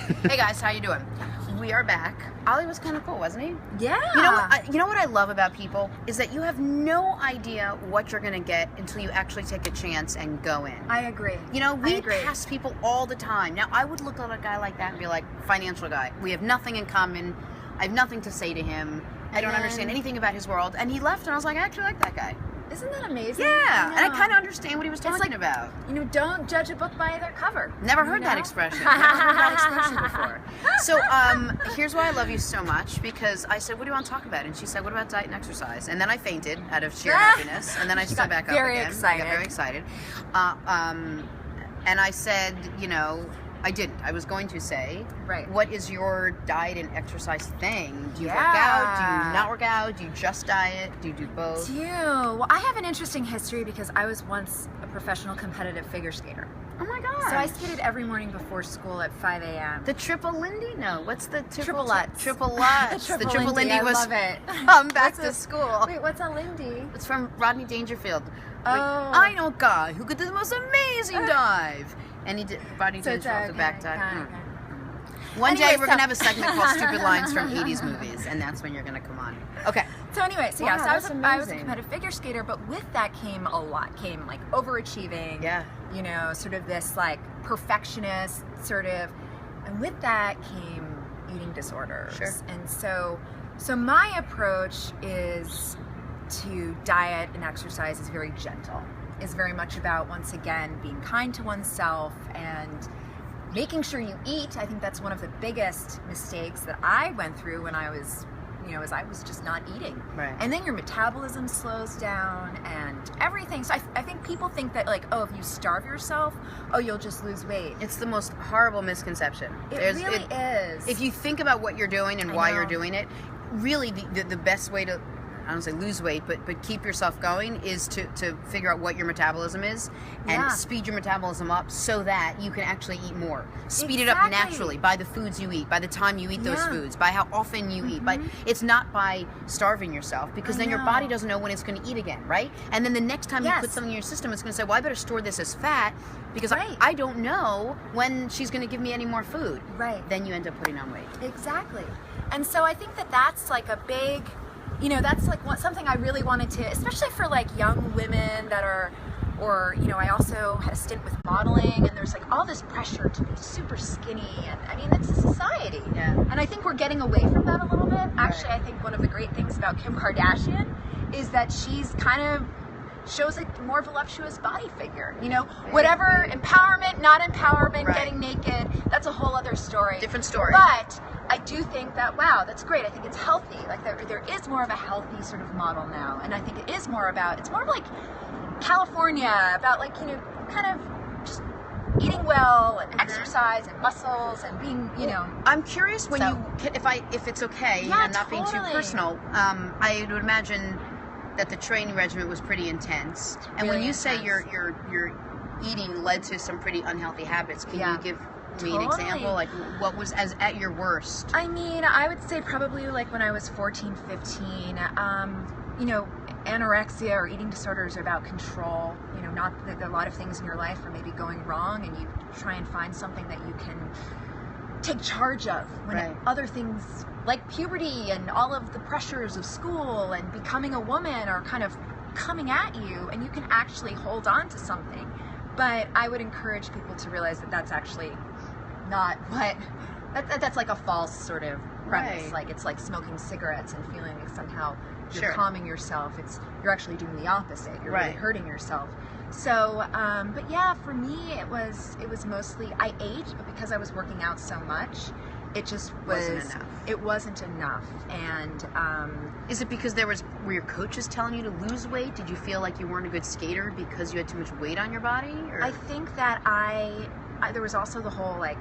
Hey guys, how you doing? We are back. Ollie was kind of cool, wasn't he? Yeah. You know what I love about people is that you have no idea what you're going to get until you actually take a chance and go in. I agree. You know, we pass people all the time. Now, I would look at a guy like that and be like, financial guy. We have nothing in common. I have nothing to say to him. I don't understand anything about his world. And he left, and I was like, I actually like that guy. Isn't that amazing? Yeah, and I kind of understand what he was talking about. You know, don't judge a book by their cover. Never heard that expression. Never heard that expression before. So, here's why I love you so much, because I said, what do you want to talk about? And she said, what about diet and exercise? And then I fainted out of sheer happiness, and then I stood back up again. I got very excited. And I said, you know, I didn't. I was going to say, what is your diet and exercise thing? Do you work out? Do you not work out? Do you just diet? Do you do both? Well, I have an interesting history because I was once a professional competitive figure skater. Oh my God. So I skated every morning before school at 5 a.m. The triple Lindy? No, what's the triple Lutz? Triple Lutz. The triple Lindy was I love it. Back to school. Wait, what's a Lindy? It's from Rodney Dangerfield. Oh. Like, I know a guy who could do the most amazing dive. And he did Rodney Dangerfield, the back dive. One day we're going to have a segment called Stupid Lines from 80s movies, and that's when you're going to come on. Okay. So anyway, so Wow, so I was a competitive figure skater, but with that came a lot. Came like overachieving. Yeah. You know, sort of this like perfectionist sort of, and with that came eating disorders. Sure. And so my approach is to diet and exercise is very gentle. Is very much about, once again, being kind to oneself and making sure you eat. I think that's one of the biggest mistakes that I went through when I was, as I was just not eating. Right. And then your metabolism slows down and everything. So I think people think that, like, oh, if you starve yourself, oh, you'll just lose weight. It's the most horrible misconception. It really is. If you think about what you're doing and why you're doing it, really the best way to, I don't say lose weight, but keep yourself going is to figure out what your metabolism is and speed your metabolism up so that you can actually eat more. Speed it up naturally by the foods you eat, by the time you eat those foods, by how often you eat. But it's not by starving yourself, because then your body doesn't know when it's going to eat again, right? And then the next time you put something in your system, it's going to say, well, I better store this as fat because I don't know when she's going to give me any more food. Right. Then you end up putting on weight. Exactly. And so I think that that's like a big... that's like something I really wanted to, especially for like young women that are, or, I also had a stint with modeling, and there's like all this pressure to be super skinny, and I mean, it's a society. Yeah. And I think we're getting away from that a little bit. Actually, I think one of the great things about Kim Kardashian is that she's kind of shows a more voluptuous body figure. Whatever, empowerment, not empowerment, getting naked, that's a whole other story. Different story. But I do think that, wow, that's great. I think it's healthy. Like there is more of a healthy sort of model now. And I think it is more about, it's more of like California, about like, kind of just eating well and exercise and muscles and being, I'm curious when if it's okay, and I'm not being too personal, I would imagine that the training regimen was pretty intense. And when you say your eating led to some pretty unhealthy habits, can you give me an example? Like, what was at your worst? I mean, I would say probably like when I was 14, 15, anorexia or eating disorders are about control. Not that a lot of things in your life are maybe going wrong, and you try and find something that you can take charge of when other things like puberty and all of the pressures of school and becoming a woman are kind of coming at you, and you can actually hold on to something. But I would encourage people to realize that that's actually not what, that's like a false sort of premise. Like it's like smoking cigarettes and feeling like somehow you're calming yourself. You're actually doing the opposite. You're really hurting yourself. So, but yeah, for me, it was mostly, I ate, but because I was working out so much, it just wasn't enough. And is it because were your coaches telling you to lose weight? Did you feel like you weren't a good skater because you had too much weight on your body? Or? I think that there was also the whole like,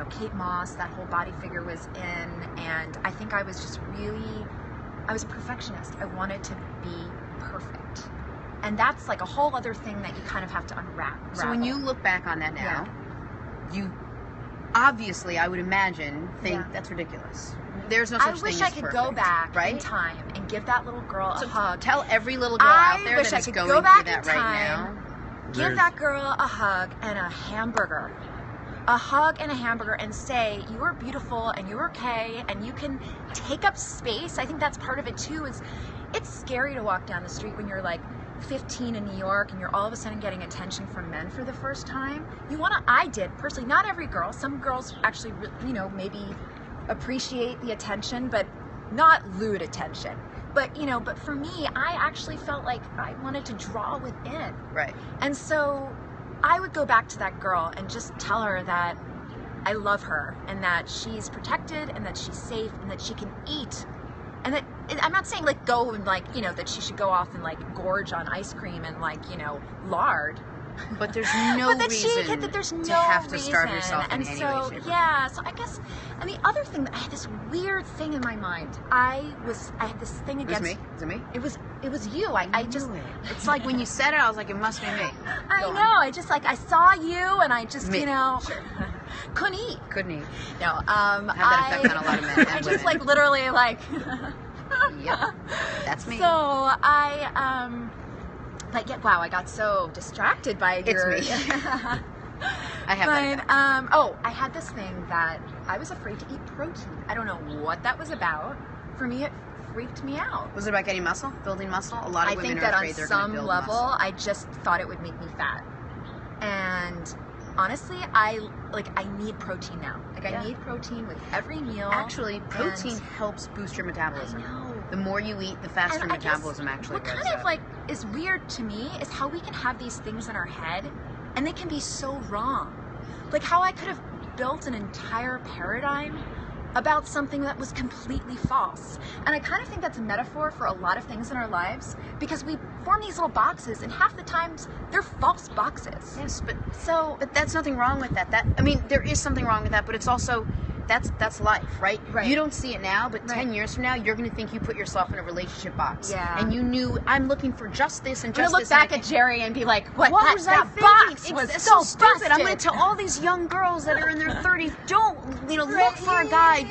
Kate Moss, that whole body figure was in, and I think I was just I was a perfectionist. I wanted to be perfect. And that's like a whole other thing that you kind of have to unwrap. So when you look back on that now, you obviously, I would imagine, think that's ridiculous. There's no such thing as perfect. I wish I could go back in time and give that little girl a hug. Tell every little girl out there that is going through that right now. Give that girl a hug and a hamburger. a hug and a hamburger and say you are beautiful and you're okay and you can take up space. I think that's part of it too. Is it's scary to walk down the street when you're like 15 in New York and you're all of a sudden getting attention from men for the first time. I did personally, not every girl. Some girls actually, maybe appreciate the attention, but not lewd attention. But but for me, I actually felt like I wanted to draw within. Right. And so I would go back to that girl and just tell her that I love her and that she's protected and that she's safe and that she can eat. And that I'm not saying like go and like, that she should go off and like gorge on ice cream and like, lard. But there's no reason to have to starve yourself in any way, shape, or form. Yeah, so I guess, and the other thing, I had this weird thing in my mind. I had this thing against... Is it me? It was you. I just... It's like when you said it, I was like, it must be me. I know. I just like, I saw you and I just, Sure. couldn't eat. Couldn't eat. No, have that effect on a lot of men and I just women. like literally like... Yep, that's me. So but yeah, wow, I got so distracted by your... It's me. I have that. I had this thing that I was afraid to eat protein. I don't know what that was about. For me, it freaked me out. Was it about getting muscle, building muscle? A lot of women are afraid they're going to build muscle. I think that on some level, I just thought it would make me fat. And honestly, I need protein now. I need protein with every meal. Actually, protein helps boost your metabolism. I know. The more you eat, the faster your metabolism actually what grows. What kind of is weird to me is how we can have these things in our head and they can be so wrong. Like how I could have built an entire paradigm about something that was completely false. And I kind of think that's a metaphor for a lot of things in our lives because we form these little boxes and half the times they're false boxes. Yes, but that's nothing wrong with that. There is something wrong with that, but it's also that's life, right? Right. You don't see it now, but 10 years from now, you're going to think you put yourself in a relationship box. Yeah. And you knew, I'm looking for just this and just this. Look back at Jerry and be like, what was I that thinking? box was It's so stupid. busted. I'm going to tell all these young girls that are in their 30s, don't, look for a guy.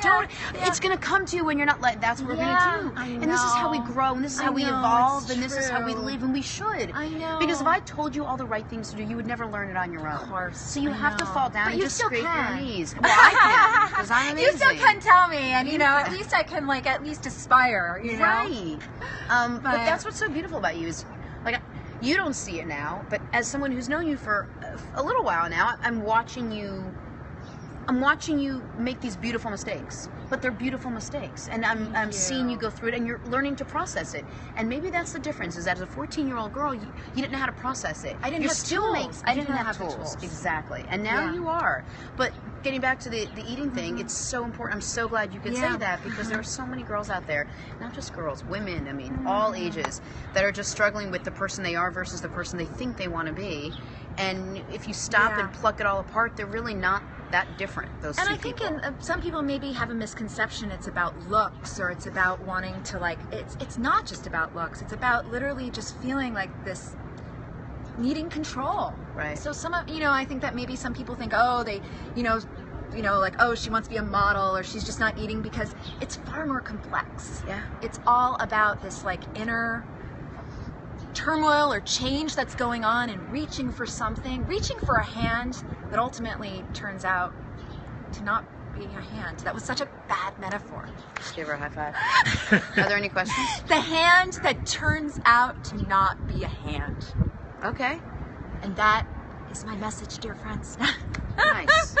It's going to come to you when you're not that's what we're going to do. And this is how we grow, and this is how we evolve, and this is how we live, and we should. I know. Because if I told you all the right things to do, you would never learn it on your own. Of course. So you have to fall down and just scrape your knees. Well, I can, because I'm amazing. You still can tell me, and at least I can at least aspire, Right. But that's what's so beautiful about you is, you don't see it now, but as someone who's known you for a little while now, I'm watching you make these beautiful mistakes, but they're beautiful mistakes, and I'm seeing you go through it, and you're learning to process it. And maybe that's the difference, is that as a 14-year-old girl, you didn't know how to process it. I didn't have tools. I didn't have tools. Exactly. And now you are. But getting back to the eating thing, it's so important. I'm so glad you could say that, because there are so many girls out there, not just girls, women, all ages, that are just struggling with the person they are versus the person they think they want to be. And if you stop and pluck it all apart, they're really not that different, those two people. And I think some people maybe have a misconception it's about looks, or it's about wanting to it's not just about looks. It's about literally just feeling like this needing control. Right. So I think that maybe some people think, oh, they, oh, she wants to be a model, or she's just not eating, because it's far more complex. Yeah. It's all about this inner turmoil or change that's going on, and reaching for something, reaching for a hand that ultimately turns out to not be a hand. That was such a bad metaphor. Just give her a high five. Are there any questions? The hand that turns out to not be a hand. Okay. And that is my message, dear friends. Nice.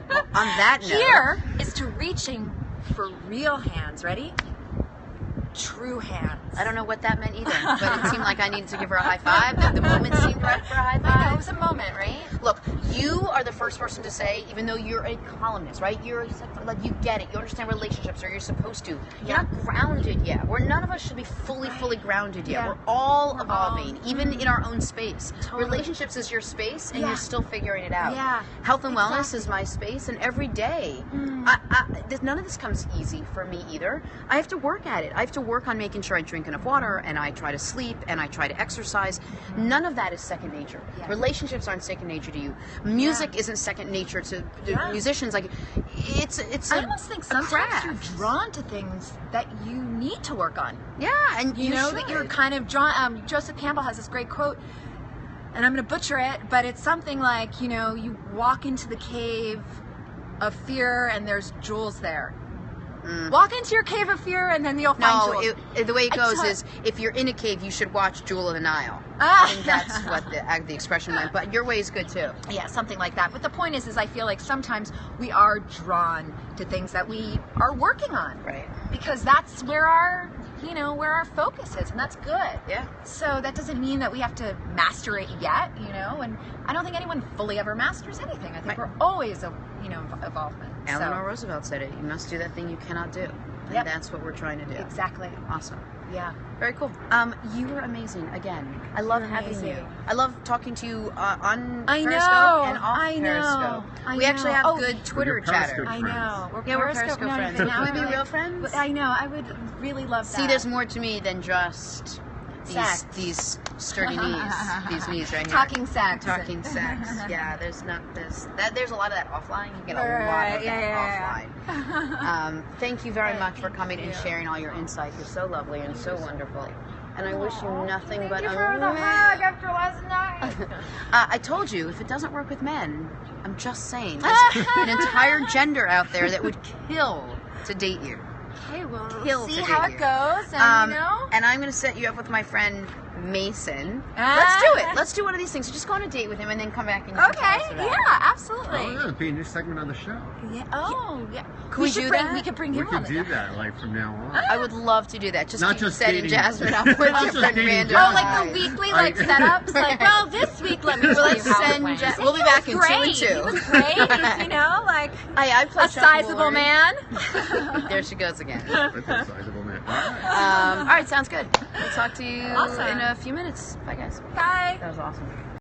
Well, on that note, here is to reaching for real hands. Ready? True hands. I don't know what that meant either, but it seemed like I needed to give her a high five. The moment seemed right for a high five. I know, it was a moment, right? Look, you are the first person to say, even though you're a columnist, right? You get it. You understand relationships, or you're supposed to. You're not grounded yet. None of us should be fully grounded yet. Yeah. We're all evolving, even in our own space. Totally. Relationships is your space, and you're still figuring it out. Yeah. Health and wellness is my space, and every day, none of this comes easy for me either. I have to work at it. I have to work on making sure I drink enough water, and I try to sleep, and I try to exercise. None of that is second nature. Yeah. Relationships aren't second nature to you. Music isn't second nature to musicians. It's I almost think sometimes you're drawn to things that you need to work on. Yeah, and you know that you're kind of drawn. Joseph Campbell has this great quote. and I'm going to butcher it, but it's something like, you know, you walk into the cave of fear and there's jewels there. Walk into your cave of fear and then you'll find jewels. No, the way it goes is, if you're in a cave, you should watch Jewel of the Nile. I think that's what the expression meant. But your way is good too. Yeah, something like that. But the point is I feel like sometimes we are drawn to things that we are working on. Right. Because that's where our, you know, where our focus is, and that's good. Yeah. So that doesn't mean that we have to master it yet, you know, and I don't think anyone fully ever masters anything. I think we're always, you know, evolvement. Eleanor Roosevelt said it. You must do that thing you cannot do. And that's what we're trying to do. Exactly. Awesome. Yeah. Very cool. You were amazing again. I love having you. I love talking to you on Periscope and off Periscope. We actually have good Twitter chatter. I know. We're Periscope friends. Can we be real friends? I know. I would really love that. See, there's more to me than just these sturdy knees. These knees right here. Talking sex. Talking sex. Yeah, there's a lot of that offline. You get a lot of that offline. Thank you very much for coming and sharing all your insight. You're so lovely and so wonderful. And I wish you nothing but Thank you for the hug after last night. I told you, if it doesn't work with men, I'm just saying, there's an entire gender out there that would kill to date you. Okay, we'll see how it goes, and you know. And I'm going to set you up with my friend Mason. Let's do it. Let's do one of these things. Just go on a date with him and then come back and tell us about it. Absolutely. Oh, yeah, it'd be a new segment on the show. Yeah. Oh, yeah. Could we do that? We could bring We him on. could do that, like, from now on. I would love to do that. Just Not keep just setting dating. Jasmine up with Not just different dating random Jasmine. Oh, like the weekly setups. Like, well, this week let me Let's tell you how it send. went. We'll be back in 2 and 2. He was great. He's, you know, like I play a sizable Chuck Woolery. man. There she goes again. That's a sizable man. All right. All right, sounds good. We'll talk to you Awesome. in a few minutes. Bye, guys. Bye. That was awesome.